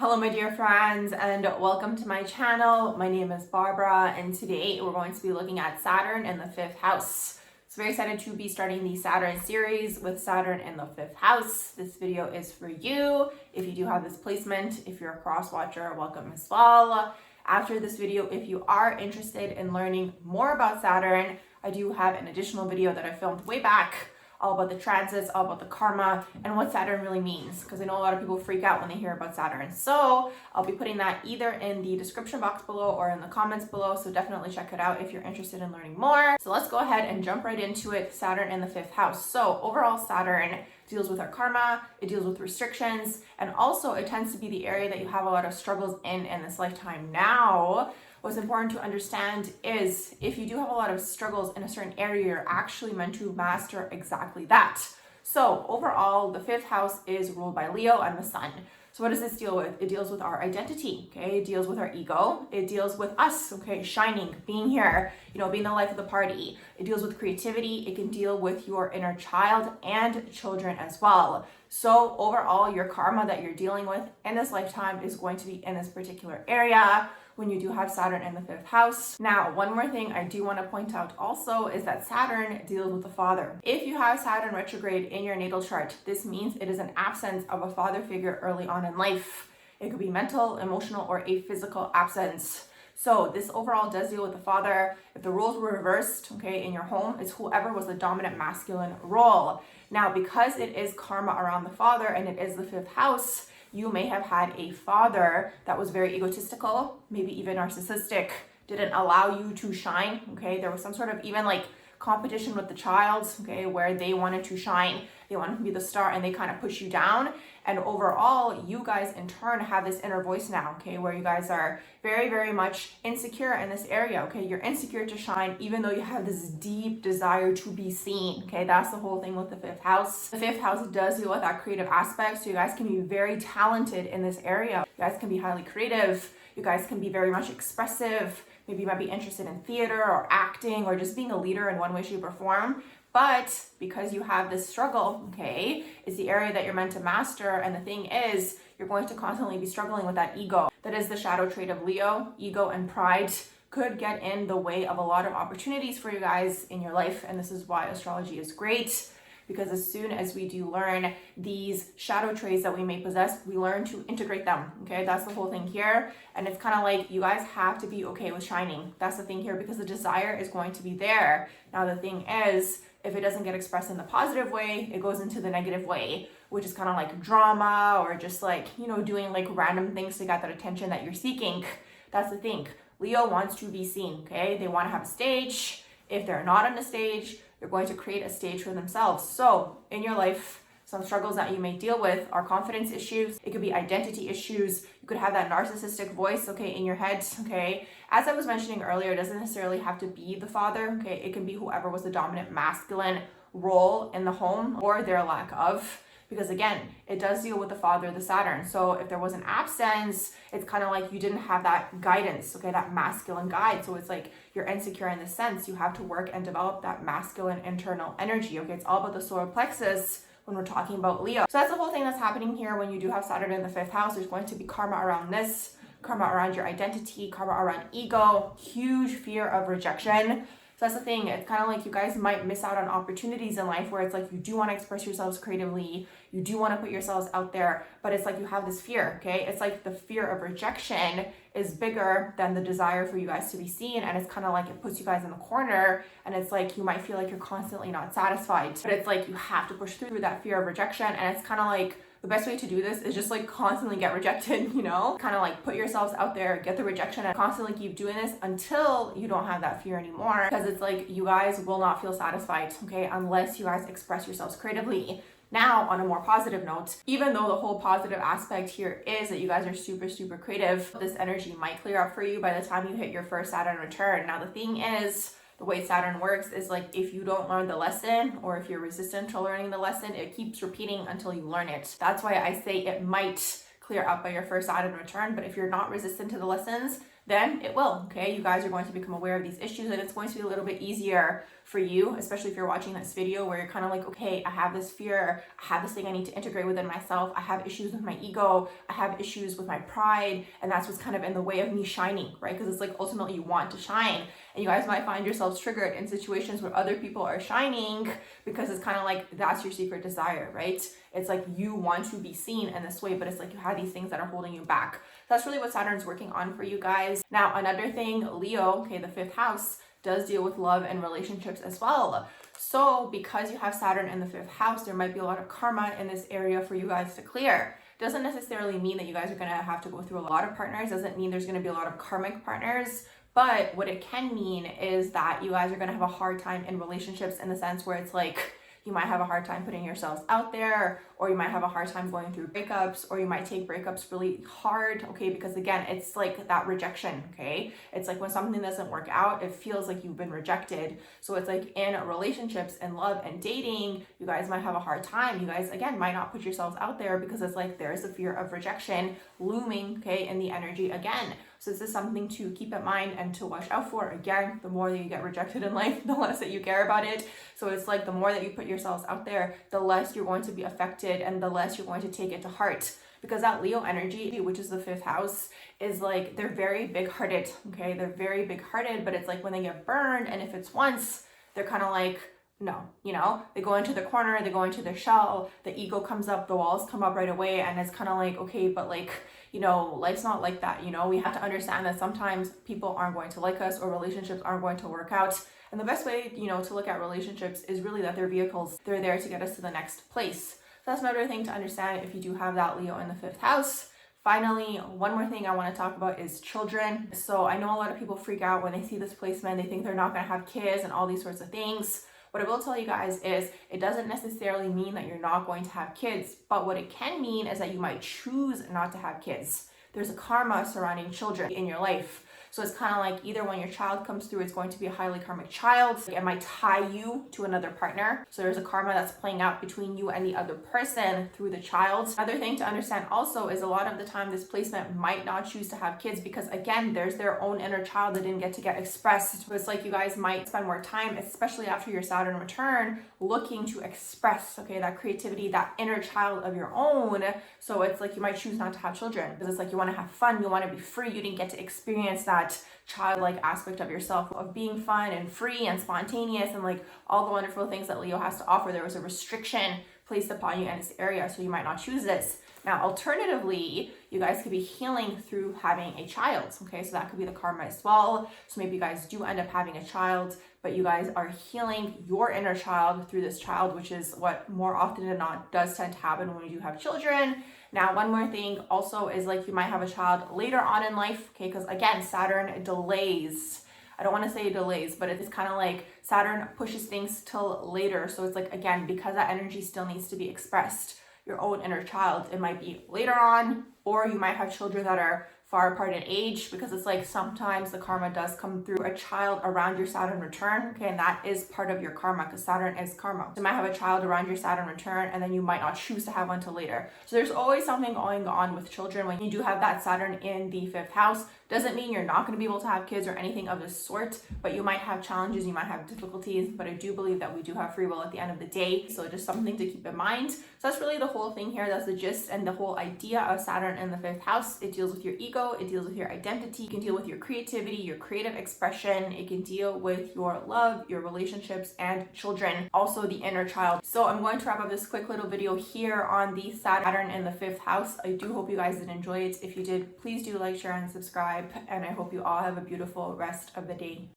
Hello my dear friends, and welcome to my channel. My name is Barbara, and today we're going to be looking at Saturn in the 5th house. So very excited to be starting the Saturn series with Saturn in the 5th house. This video is for you. If you do have this placement, if you're a cross watcher, welcome as well. After this video, if you are interested in learning more about Saturn, I do have an additional video that I filmed way back all about the transits, all about the karma, and what Saturn really means, because I know a lot of people freak out when they hear about Saturn. So I'll be putting that either in the description box below or in the comments below, so definitely check it out if you're interested in learning more. So let's go ahead and jump right into it. Saturn in the 5th house. So overall, Saturn deals with our karma, it deals with restrictions, and also it tends to be the area that you have a lot of struggles in this lifetime. Now, what's important to understand is if you do have a lot of struggles in a certain area, you're actually meant to master exactly that. So overall, the 5th house is ruled by Leo and the sun. So what does this deal with? It deals with our identity, okay? It deals with our ego. It deals with us, okay? Shining, being here, being the life of the party. It deals with creativity. It can deal with your inner child and children as well. So overall, your karma that you're dealing with in this lifetime is going to be in this particular area when you do have Saturn in the 5th house. Now, one more thing I do want to point out also is that Saturn deals with the father. If you have Saturn retrograde in your natal chart, this means it is an absence of a father figure early on in life. It could be mental, emotional, or a physical absence. So this overall does deal with the father. If the roles were reversed, okay, in your home, it's whoever was the dominant masculine role. Now, because it is karma around the father and it is the 5th house, you may have had a father that was very egotistical, maybe even narcissistic, didn't allow you to shine, okay? There was some sort of even like competition with the child, okay, where they wanted to shine, they wanted to be the star, and they kind of push you down. And overall, you guys in turn have this inner voice now, okay, where you guys are very, very much insecure in this area, okay? You're insecure to shine, even though you have this deep desire to be seen, okay? That's the whole thing with the 5th house. The 5th house does deal with that creative aspect, so you guys can be very talented in this area. You guys can be highly creative. You guys can be very much expressive. Maybe you might be interested in theater or acting or just being a leader in one way, shape, or form. But because you have this struggle, okay, it's the area that you're meant to master. And the thing is, you're going to constantly be struggling with that ego. That is the shadow trait of Leo. Ego and pride could get in the way of a lot of opportunities for you guys in your life. And this is why astrology is great. Because as soon as we do learn these shadow traits that we may possess, we learn to integrate them, okay? That's the whole thing here. And it's kind of like you guys have to be okay with shining. That's the thing here, because the desire is going to be there. Now, the thing is, if it doesn't get expressed in the positive way, it goes into the negative way, which is kind of like drama or just like, doing like random things to get that attention that you're seeking. That's the thing. Leo wants to be seen, okay? They want to have a stage. If they're not on a stage, they're going to create a stage for themselves. So in your life, some struggles that you may deal with are confidence issues. It could be identity issues. You could have that narcissistic voice, okay, in your head, okay? As I was mentioning earlier, it doesn't necessarily have to be the father, okay? It can be whoever was the dominant masculine role in the home or their lack of. Because again, it does deal with the father, the Saturn. So if there was an absence, it's kind of like you didn't have that guidance, okay, that masculine guide. So it's like you're insecure in this sense. You have to work and develop that masculine internal energy, okay? It's all about the solar plexus when we're talking about Leo. So that's the whole thing that's happening here when you do have Saturn in the 5th house. There's going to be karma around this, karma around your identity, karma around ego, huge fear of rejection. So that's the thing. It's kind of like you guys might miss out on opportunities in life where it's like you do want to express yourselves creatively, you do want to put yourselves out there, but it's like you have this fear, okay? It's like the fear of rejection is bigger than the desire for you guys to be seen, and it's kind of like it puts you guys in the corner, and it's like you might feel like you're constantly not satisfied, but it's like you have to push through that fear of rejection, and it's kind of like the best way to do this is just like constantly get rejected, kind of like put yourselves out there, get the rejection, and constantly keep doing this until you don't have that fear anymore. Because it's like you guys will not feel satisfied, okay, unless you guys express yourselves creatively. Now, on a more positive note, even though the whole positive aspect here is that you guys are super, super creative, this energy might clear up for you by the time you hit your first Saturn return. Now, the thing is, the way Saturn works is like if you don't learn the lesson or if you're resistant to learning the lesson, it keeps repeating until you learn it. That's why I say it might clear up by your first Saturn return, but if you're not resistant to the lessons, then it will, okay? You guys are going to become aware of these issues, and it's going to be a little bit easier for you, especially if you're watching this video where you're kind of like, okay, I have this fear, I have this thing I need to integrate within myself, I have issues with my ego, I have issues with my pride, and that's what's kind of in the way of me shining, right? Because it's like ultimately you want to shine, and you guys might find yourselves triggered in situations where other people are shining because it's kind of like that's your secret desire, right? It's like you want to be seen in this way, but it's like you have these things that are holding you back. That's really what Saturn's working on for you guys. Now, another thing, Leo, okay, the 5th house, does deal with love and relationships as well. So because you have Saturn in the 5th house, there might be a lot of karma in this area for you guys to clear. Doesn't necessarily mean that you guys are going to have to go through a lot of partners. Doesn't mean there's going to be a lot of karmic partners. But what it can mean is that you guys are going to have a hard time in relationships, in the sense where it's like you might have a hard time putting yourselves out there, or you might have a hard time going through breakups, or you might take breakups really hard, okay? Because again, it's like that rejection, okay? It's like when something doesn't work out, it feels like you've been rejected. So it's like in relationships and love and dating, you guys might have a hard time. You guys, again, might not put yourselves out there because it's like there's a fear of rejection looming, okay, in the energy again. So this is something to keep in mind and to watch out for. Again, the more that you get rejected in life, the less that you care about it. So it's like the more that you put yourselves out there, the less you're going to be affected and the less you're going to take it to heart. Because that Leo energy, which is the 5th house, is like they're very big-hearted, okay? They're very big-hearted, but it's like when they get burned, and if it's once, they're kind of like, no, you know, they go into the corner, they go into their shell, the ego comes up, the walls come up right away, and it's kind of like, okay, but like, you know, life's not like that, you know? We have to understand that sometimes people aren't going to like us, or relationships aren't going to work out. And the best way, you know, to look at relationships is really that they're vehicles. They're there to get us to the next place. So that's another thing to understand if you do have that Leo in the 5th house. Finally, one more thing I want to talk about is children. So I know a lot of people freak out when they see this placement. They think they're not going to have kids and all these sorts of things. What I will tell you guys is it doesn't necessarily mean that you're not going to have kids, but what it can mean is that you might choose not to have kids. There's a karma surrounding children in your life. So it's kind of like either when your child comes through, it's going to be a highly karmic child. It might tie you to another partner. So there's a karma that's playing out between you and the other person through the child. Another thing to understand also is a lot of the time this placement might not choose to have kids because again, there's their own inner child that didn't get to get expressed. So it's like you guys might spend more time, especially after your Saturn return, looking to express, okay, that creativity, that inner child of your own. So it's like you might choose not to have children because it's like you want to have fun, you want to be free, you didn't get to experience that childlike aspect of yourself of being fun and free and spontaneous and like all the wonderful things that Leo has to offer. There was a restriction placed upon you in this area, so you might not choose this. Now, alternatively, you guys could be healing through having a child, okay? So that could be the karma as well. So maybe you guys do end up having a child, but you guys are healing your inner child through this child, which is what more often than not does tend to happen when you do have children. Now, one more thing also is like you might have a child later on in life, okay? Because again, Saturn delays. I don't want to say delays, but it's kind of like Saturn pushes things till later. So it's like, again, because that energy still needs to be expressed, your own inner child, it might be later on, or you might have children that are far apart in age, because it's like sometimes the karma does come through a child around your Saturn return, okay, and that is part of your karma because Saturn is karma. You might have a child around your Saturn return and then you might not choose to have one till later. So there's always something going on with children when you do have that Saturn in the 5th house. Doesn't mean you're not going to be able to have kids or anything of this sort, but you might have challenges, you might have difficulties, but I do believe that we do have free will at the end of the day. So just something to keep in mind. So that's really the whole thing here. That's the gist and the whole idea of Saturn in the 5th house. It deals with your ego, it deals with your identity, it can deal with your creativity, your creative expression, it can deal with your love, your relationships, and children, also the inner child. So I'm going to wrap up this quick little video here on the Saturn in the 5th house. I do hope you guys did enjoy it. If you did, please do like, share, and subscribe, and I hope you all have a beautiful rest of the day.